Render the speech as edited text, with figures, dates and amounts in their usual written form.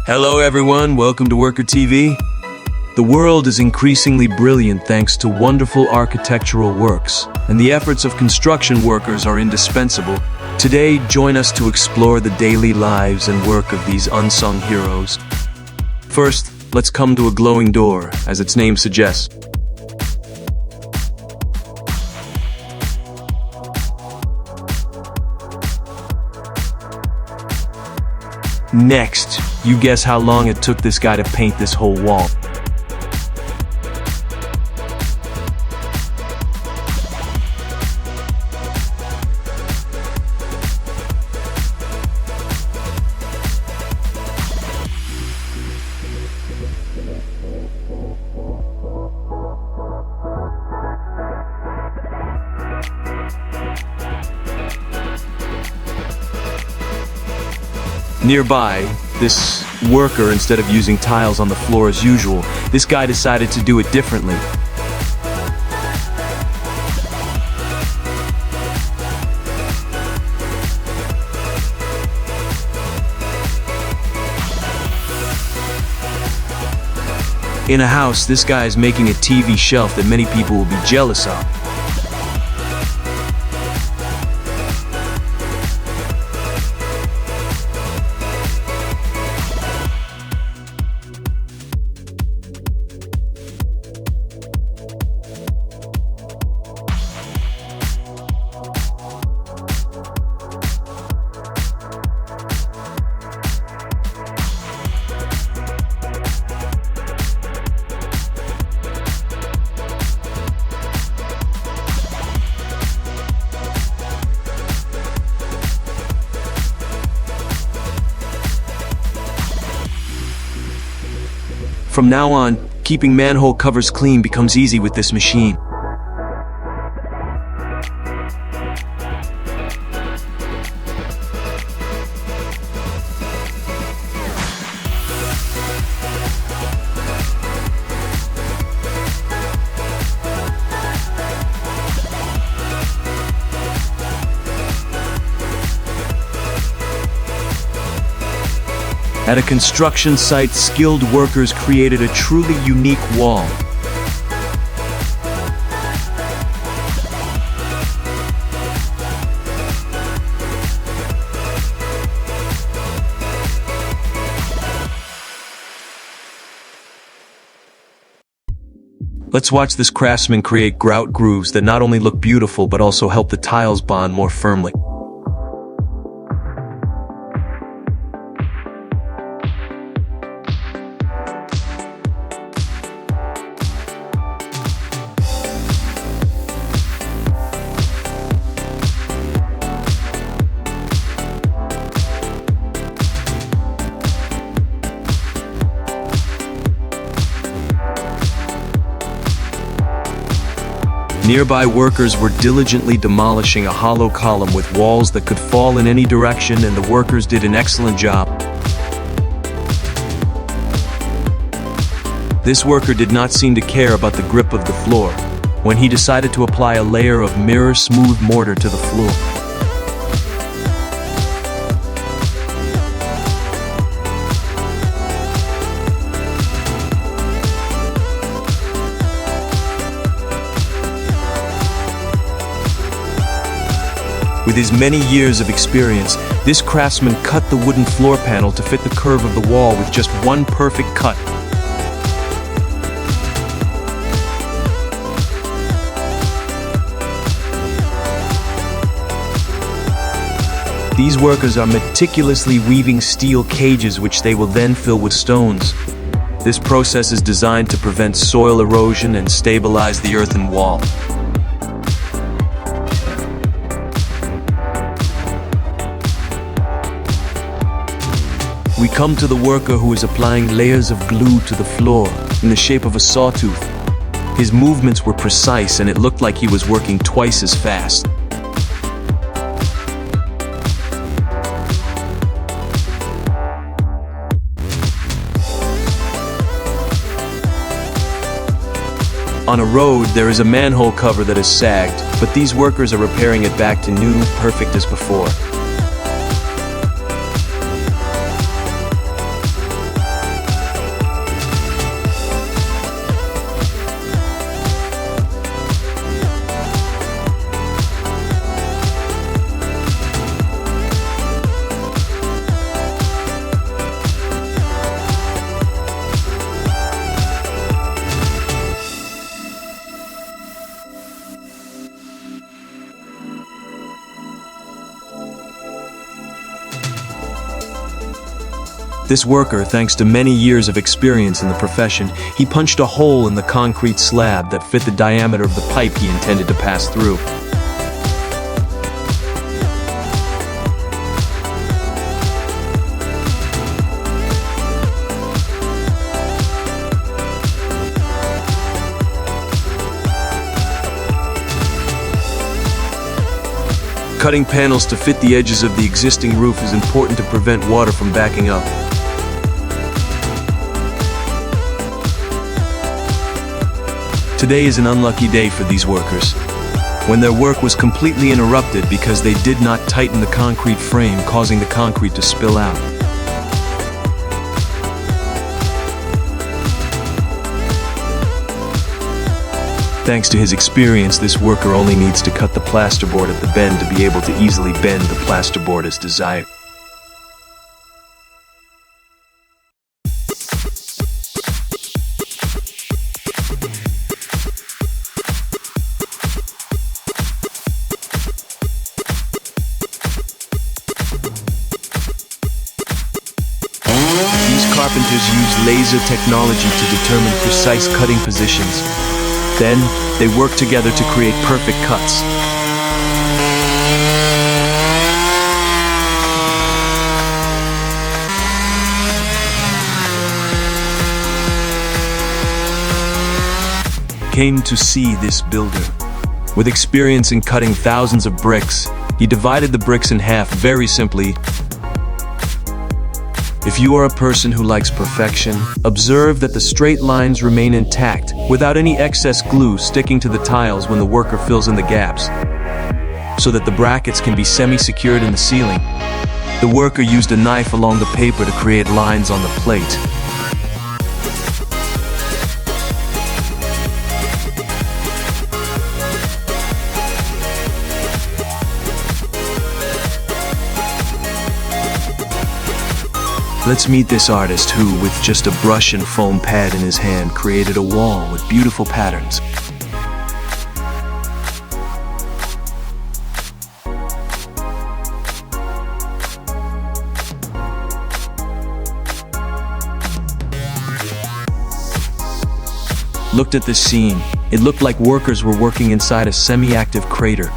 Hello everyone, welcome to Worker TV. The world is increasingly brilliant thanks to wonderful architectural works, and the efforts of construction workers are indispensable. Today, join us to explore the daily lives and work of these unsung heroes. First, let's come to a glowing door, as its name suggests. Next, you guess how long it took this guy to paint this whole wall. Nearby, this worker, instead of using tiles on the floor as usual, this guy decided to do it differently. In a house, this guy is making a TV shelf that many people will be jealous of. From now on, keeping manhole covers clean becomes easy with this machine. At a construction site, skilled workers created a truly unique wall. Let's watch this craftsman create grout grooves that not only look beautiful but also help the tiles bond more firmly. Nearby workers were diligently demolishing a hollow column with walls that could fall in any direction, and the workers did an excellent job. This worker did not seem to care about the grip of the floor when he decided to apply a layer of mirror-smooth mortar to the floor. With his many years of experience, this craftsman cut the wooden floor panel to fit the curve of the wall with just one perfect cut. These workers are meticulously weaving steel cages which they will then fill with stones. This process is designed to prevent soil erosion and stabilize the earthen wall. We come to the worker who is applying layers of glue to the floor in the shape of a sawtooth. His movements were precise and it looked like he was working twice as fast. On a road, there is a manhole cover that is sagged, but these workers are repairing it back to new, perfect as before. This worker, thanks to many years of experience in the profession, he punched a hole in the concrete slab that fit the diameter of the pipe he intended to pass through. Cutting panels to fit the edges of the existing roof is important to prevent water from backing up. Today is an unlucky day for these workers, when their work was completely interrupted because they did not tighten the concrete frame, causing the concrete to spill out. Thanks to his experience, this worker only needs to cut the plasterboard at the bend to be able to easily bend the plasterboard as desired. These carpenters use laser technology to determine precise cutting positions. Then, they work together to create perfect cuts. Came to see this builder. With experience in cutting thousands of bricks, he divided the bricks in half very simply. If you are a person who likes perfection, observe that the straight lines remain intact, without any excess glue sticking to the tiles when the worker fills in the gaps, so that the brackets can be semi-secured in the ceiling. The worker used a knife along the paper to create lines on the plate. Let's meet this artist who, with just a brush and foam pad in his hand, created a wall with beautiful patterns. Looked at this scene. It looked like workers were working inside a semi-active crater.